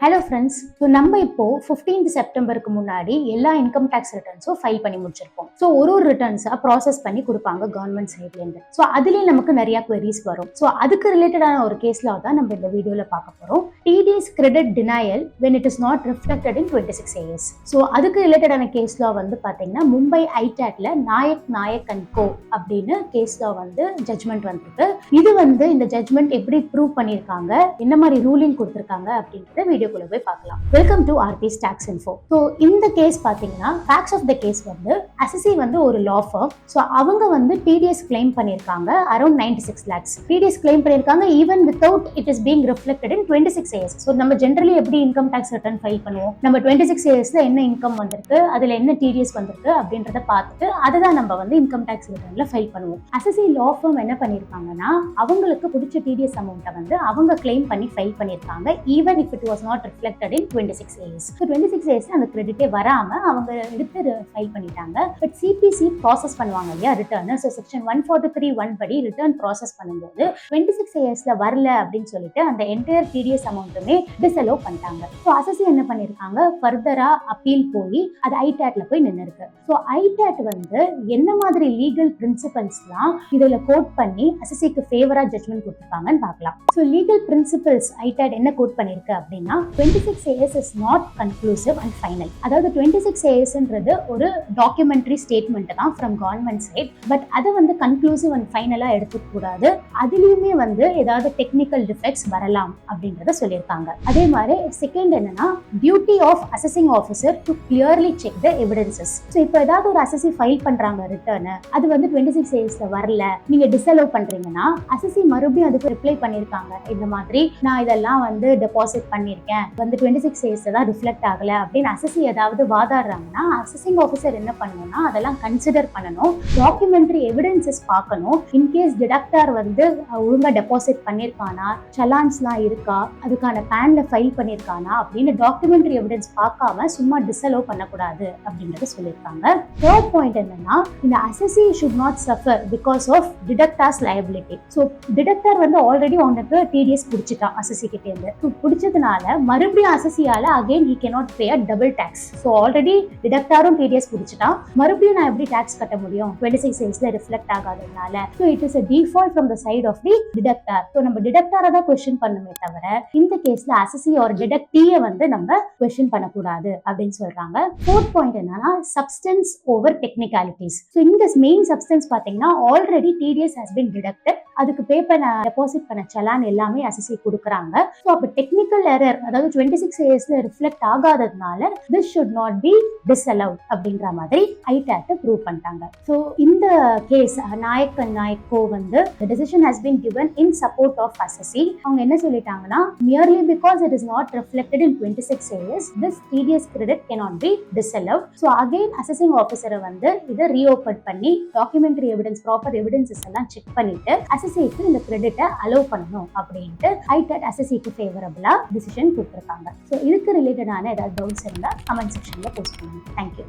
Hello friends, so நம்ம இப்போ 15th செப்டம்பருக்கு முன்னாடி எல்லா இன்கம் டேக்ஸ் ரிட்டர்ன்ஸும் ஃபைல் பண்ணி முடிச்சிருப்போம். ஸோ ஒரு ரிட்டர்ன்ஸாக ப்ராசஸ் பண்ணி கொடுப்பாங்க கவர்மெண்ட் சைட்லேருந்து. ஸோ அதுலேயும் நமக்கு நிறைய குவரிஸ் வரும். ஸோ அதுக்கு ரிலேட்டடான ஒரு கேஸில் தான் நம்ம இந்த வீடியோவில் பார்க்க போகிறோம். TDS credit denial when it is not reflected in 26 AS. So அதுக்கு ரிலேட்டடான கேஸ் லா வந்து பார்த்தீங்கன்னா மும்பை ஐடாட்ல நாயக் அண்ட் கோ அப்படின்னு கேஸ் லா வந்து ஜட்மெண்ட் வந்திருக்கு. இது வந்து இந்த ஜட்மெண்ட் எப்படி ப்ரூவ் பண்ணியிருக்காங்க, என்ன மாதிரி ரூலிங் கொடுத்துருக்காங்க அப்படின்றத வீடியோ போய் பார்க்கலாம். Welcome to RP's Tax Info. So இந்த கேஸ் பார்த்தீங்கன்னா ஃபேக்ட்ஸ் ஆஃப் த கேஸ் வந்து அசசி வந்து ஒரு லா ஃபார்ம். ஸோ அவங்க வந்து TDS கிளைம் பண்ணியிருக்காங்க அரௌண்ட் 96 lakhs. TDS கிளைம் பண்ணியிருக்காங்க even without it is being reflected in 26 AS. So நம்ம ஜென்ரலி எப்படி இன்கம் டேக்ஸ் ரிட்டர்ன் ஃபைல் பண்ணுவோம், நம்ம 26 ASல என்ன இன்கம் வந்திருக்கு, அதுல என்ன TDS வந்திருக்கு அப்படின்றத பார்த்துட்டு அதை தான் நம்ம வந்து இன்கம் டேக்ஸ் ரிட்டர்ன்ல ஃபைல் பண்ணுவோம். அசசி லா ஃபார்ம் என்ன பண்ணியிருக்காங்கன்னா அவங்களுக்கு பிடிச்ச TDS அமௌண்ட்டை வந்து அவங்க கிளைம் பண்ணி ஃபைல் பண்ணியிருக்காங்க even if it was not reflected in 26 AS. So 26 AS அந்த கிரெடிட்டே வராம அவங்க எடுத்து ஃபைல் பண்ணிட்டாங்க. பட் CPC ப்ராசஸ் பண்ணுவாங்க இல்லையா ரிட்டர்ன். ஸோ செக்ஷன் 143(1) படி ரிட்டர்ன் ப்ராசஸ் பண்ணும்போது 26 ASல வரல அப்படின்னு சொல்லிட்டு அந்த என்டையர் TDS அமௌண்ட்டுமே டிஸ்அலோவ் பண்ணிட்டாங்க. ஸோ அசசி என்ன பண்ணியிருக்காங்க, ஃபர்தரா அப்பீல் போய் அது ஐடாட்ல போய் நின்று இருக்கு. ஸோ ஐடாட் வந்து என்ன மாதிரி லீகல் பிரின்சிபல்ஸ்லாம் இதுல கோட் பண்ணி அசசிக்கு ஃபேவரா ஜட்மெண்ட் கொடுத்துருக்காங்கன்னு பார்க்கலாம். ஸோ லீகல் பிரின்சிபல்ஸ் ஐடாட் என்ன கோட் பண்ணிருக்கு அப்படின்னா 26 AS is not conclusive and final. அதாவது 26 ASன்றது ஒரு டாக்குமெண்ட்ரி ஸ்டேட்மெண்ட் தான் ஃப்ரம் கவர்மெண்ட் சைட். பட் அதை வந்து கன்க்ளூசிவ் அண்ட் ஃபைனலா எடுத்துக்க கூடாது. அதுலயுமே வந்து ஏதாவது டெக்னிக்கல் டிஃபெக்ட்ஸ் வரலாம் அப்படின்றத சொல்லியிருக்காங்க. அதே மாதிரி செகண்ட் என்னன்னா duty of assessing officer to clearly check the evidences. So இப்போ ஏதாவது ஒரு அசசி ஃபைல் பண்றாங்க ரிட்டர்ன், அது வந்து 26 ASல வரல, நீங்க டிஸ்அலோவ் பண்றீங்கன்னா அசசி மறுபடியும் அதுக்கு ரிப்ளை பண்ணியிருக்காங்க, இந்த மாதிரி நான் இதெல்லாம் வந்து டெபாசிட் பண்ணியிருக்கேன் வந்து 26 AS தான் ரிஃப்ளெக்ட் ஆகல அப்படின்னு அசசி ஏதாவது வாதாடுறாங்கன்னா அசசிங் ஆஃபீஸர் என்ன பண்ணணும்னா அதெல்லாம் கன்சிடர் பண்ணணும், டாக்குமெண்ட்ரி எவிடன்சஸ் பார்க்கணும். இன்கேஸ் டிடக்டர் வந்து ஒழுங்கா டெபாசிட் பண்ணியிருக்கானா, சலான்ஸ்லாம் இருக்கா, அதுக்கான பேன்ல ஃபைல் பண்ணியிருக்கானா அப்படின்னு டாக்குமெண்ட்ரி எவிடன்ஸ் பார்க்காம சும்மா டிஸ்அலோவ் பண்ணக்கூடாது அப்படின்றத சொல்லியிருக்காங்க. தேர்ட் பாயிண்ட் என்னன்னா இந்த assessee should not suffer because of deductor's liability. So deductor வந்து ஆல்ரெடி அவனுக்கு TDS பிடிச்சிட்டான் அசசி கிட்டே இருந்து. பிடிச்சதுனால மறுபடியும் அசசியால again he cannot pay a double tax. So already டிடக்டரும் TDS பிடிச்சிட்டான், மறுபடியும் நான் எப்படி டாக்ஸ் கட்ட முடியும் 26 ASல ரிஃப்ளெக்ட் ஆகாததுனால. So it is a default from the side of the deductor. So நம்ம டிடக்டரை தான் क्वेश्चन பண்ணுமே தவிர இந்த கேஸ்ல அசசி ஒரு டிடக்டியை வந்து நம்ம क्वेश्चन பண்ணக்கூடாது அப்படின்னு சொல்றாங்க. ஃபோர்த் பாயிண்ட் என்னன்னா சப்ஸ்டன்ஸ் ஓவர் டெக்னிகாலிட்டிஸ். ஸோ இந்த மெயின் சப்ஸ்டன்ஸ் பாத்தீங்கன்னா already TDS has been deducted, அதுக்கு பே பண்ண டெபாசிட் பண்ண சலான் எல்லாமே அசசி கொடுக்குறாங்க. ஸோ அப்போ டெக்னிக்கல் எரர் அதாவது 26 ASல ரிஃப்ளெக்ட் ஆகாததுனால this should not be disallowed அப்படின்ற மாதிரி ஐடாட் ப்ரூவ் பண்ணிட்டாங்க. ஸோ இந்த கேஸ் நாயக் அண்ட் நாயக்கோ வந்து the decision has been given in support of அசசி. அவங்க என்ன சொல்லிட்டாங்கன்னா merely because it is not reflected in 26 AS this TDS credit cannot be disallowed. So again assessing ஆஃபீஸரை வந்து இதை ரீஓபன் பண்ணி டாக்குமெண்ட்ரி எவிடன்ஸ் ப்ராப்பர் எவிடன்சஸ் எல்லாம் செக் பண்ணிட்டு அசசிக்கு இந்த கிரெடிட்டை அலோவ் பண்ணணும் அப்படின்ட்டு ஐடாட் அசசிக்கு ஃபேவரபிளா டிசிஷன் கொடுத்துருக்காங்க. ஸோ இதுக்கு ரிலேட்டடான ஏதாவது டவுட்ஸ் இருந்தால் கமெண்ட் செக்ஷனில் போஸ்ட் பண்ணுங்க. தேங்க்யூ.